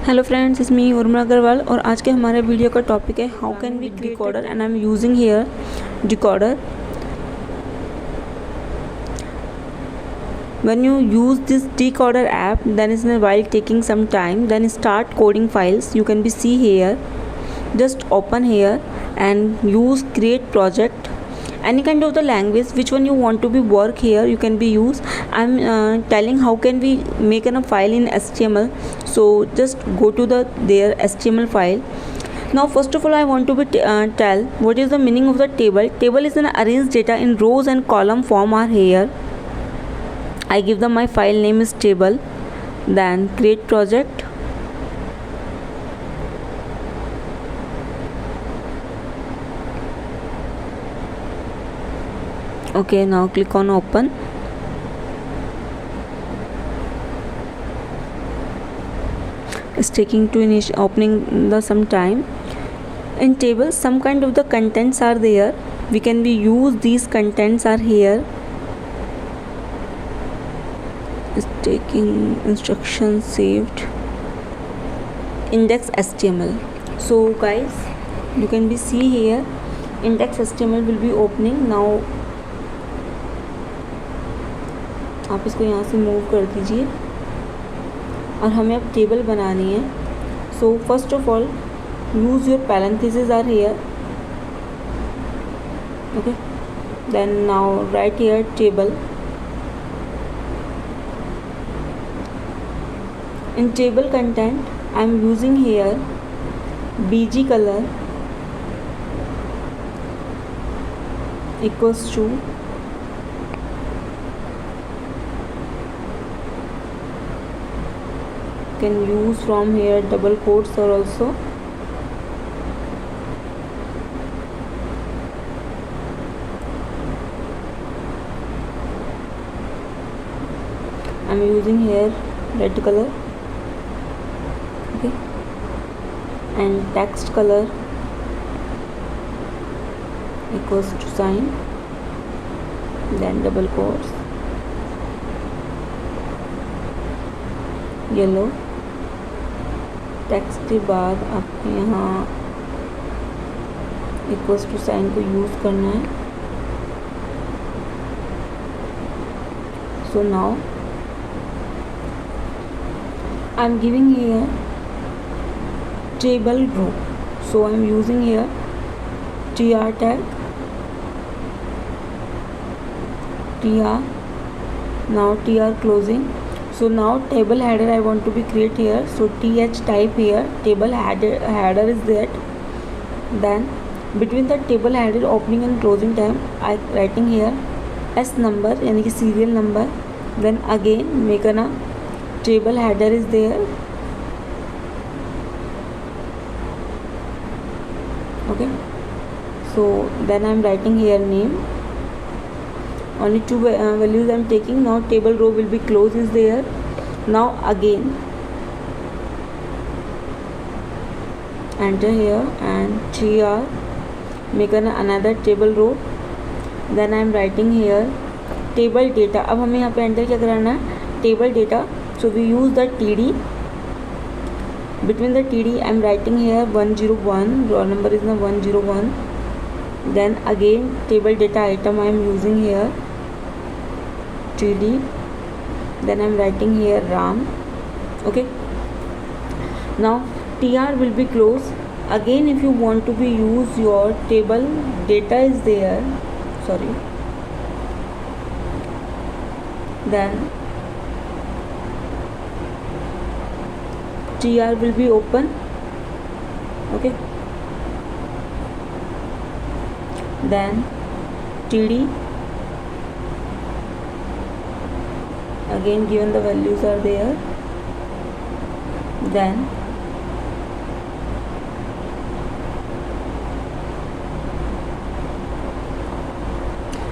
Hello friends, इस मी उर्मिला अग्रवाल और आज के हमारे वीडियो का टॉपिक है how can we decoder and I am using here decoder. When you use this decoder app, then is while taking some time, then start coding files. You can be see here. Just open here and use create project. Any kind of the language, which one you want to be work here, you can be use. I'm telling how can we make a file in HTML. So just go to their HTML file. Now first of all I want to be tell what is the meaning of the table. Table is an arranged data in rows and column form are here. I give them my file name is table, then create project. Okay, now click on open. It's taking to opening the some time. In table some kind of the contents are there. We can be use these contents are here. Is taking instructions saved index HTML. So guys, you can be see here index HTML will be opening now. आप इसको यहाँ से move कर दीजिए और हमें अब table बनानी है. So first of all use your parenthesis are here. Okay, then now right here table. In table content I am using here bg color equals to can use from here double quotes or also I am using here red color. Okay, and text color equals to sign, then double quotes, yellow. Text के बाद आपको यहाँ equals to sign को use करना है. So now I am giving here table row. So I am using here tr tag, tr, now tr closing. So now table header I want to be create here. So th type here table header is that. Then between the table header opening and closing time I writing here s number यानी कि serial number. Then again make a table header is there. Okay, so then I am writing here name. Only two values I am taking. Now table row will be closed is there. Now again enter here and tr make another table row. Then I am writing here table data. अब हमें यहाँ पे enter क्या कराना है? table data. So we use the td. Between the td I am writing here 101, row number is 101. Then again table data item I am using here td. Then I am writing here ram. Okay, now tr will be closed. Again if you want to be use your table data is there, sorry, then tr will be open. Okay, then td again given the values are there. Then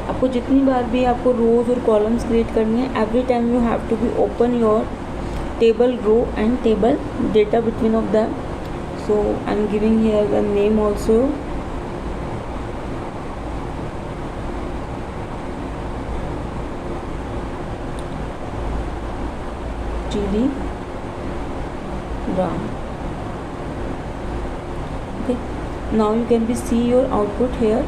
आपको जितनी बार भी आपको रोज और columns create करनी है, every time you have to be open your table row and table data between of them. So I am giving here the name also. GD RAM. Now you can be see your output here.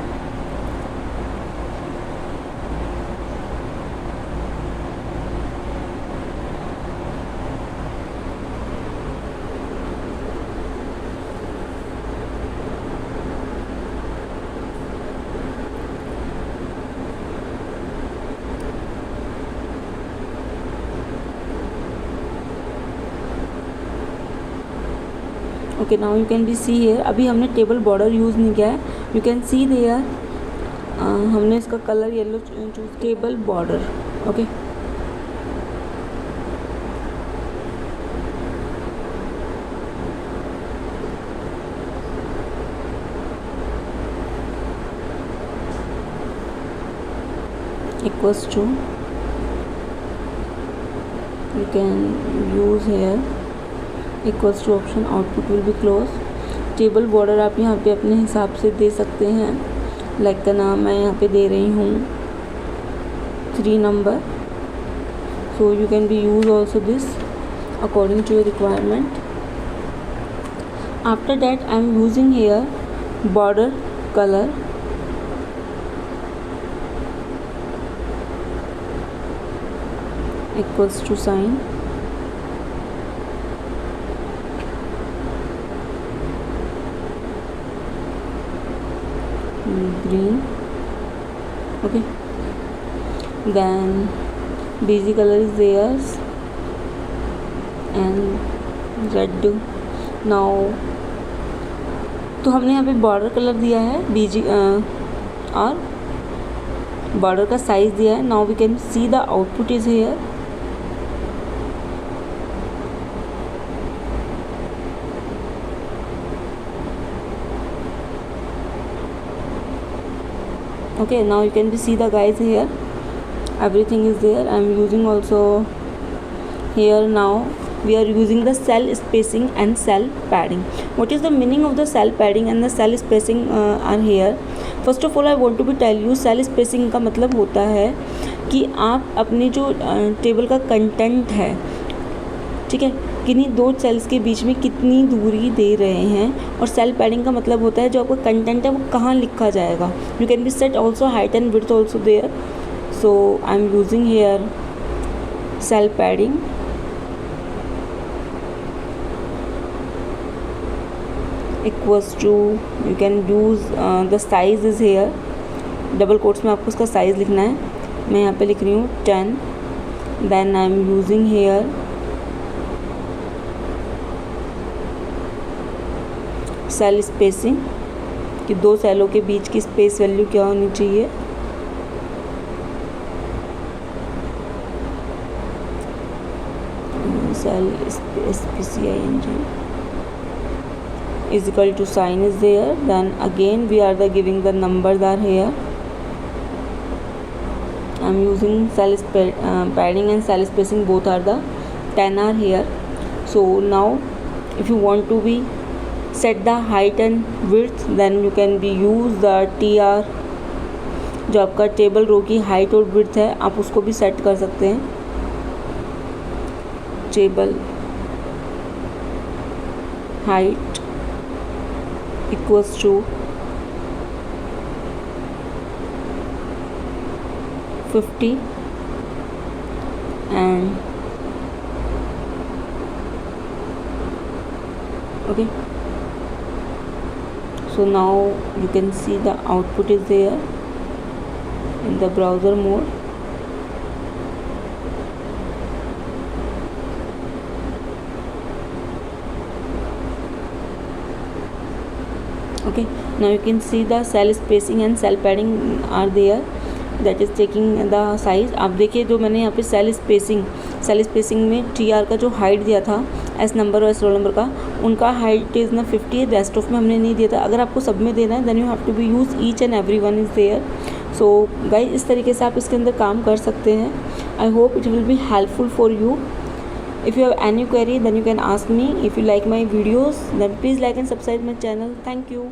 Okay, now you can be see here. अभी हमने table border use नहीं किया है. You can see there हमने इसका colour yellow choose. Table border. Okay, equals to, you can use here equals to option. Output will be close. Table border आप यहाँ पे अपने हिसाब से दे सकते हैं. लाइक का नाम मैं यहाँ पे दे रही हूँ 3 number. So you can be use also this according to your requirement. After that I am using here border colour. equals to sign. Green. Okay, then BG color is theirs and red. now तो हमने यहाँ पे border colour दिया है BG और border का size दिया है. Now we can see the output is here. Okay, now you can see the guys here, everything is there. I am using also here. Now we are using the cell spacing and cell padding. What is the meaning of the cell padding and the cell spacing are here? First of all I want to be tell you, cell spacing का मतलब होता है कि आप अपनी जो table का content है, ठीक है, किन्हीं 2 सेल्स के बीच में कितनी दूरी दे रहे हैं. और सेल पैडिंग का मतलब होता है जो आपका कंटेंट है वो कहाँ लिखा जाएगा. You can be set also height and width also there. So I am using here cell padding. Equals to, you can use the size is here. Double quotes में आपको उसका साइज़ लिखना है. मैं यहाँ पे लिख रही हूँ 10. Then I am using here cell spacing, कि 2 सेलों के बीच की स्पेस वैल्यू क्या होनी चाहिए. Cell SPCING is equal to sign is there. Then again we are the giving the numbers are here. I am using cell padding and cell spacing, both are the 10 are here. So now if you want to be set the height and width, then you can be use the TR. जो आपका table रो की height और width है आप उसको भी set कर सकते हैं. Table height equals to 50 and okay. So now you can see the output is there in the browser mode. Okay, now you can see the cell spacing and cell padding are there, that is taking the size. आप देखिए जो मैंने यहाँ पे cell spacing में TR का जो height दिया था S नंबर और S रोल नंबर का, उनका हाइट इज़ ना 50. रेस्ट ऑफ में हमने नहीं दिया था. अगर आपको सब में देना है then you have to be use each and every one is there. So guys इस तरीके से आप इसके अंदर काम कर सकते हैं. I hope it will be helpful for you. If you have any query then you can ask me. If you like my videos then please like and subscribe my channel. Thank you.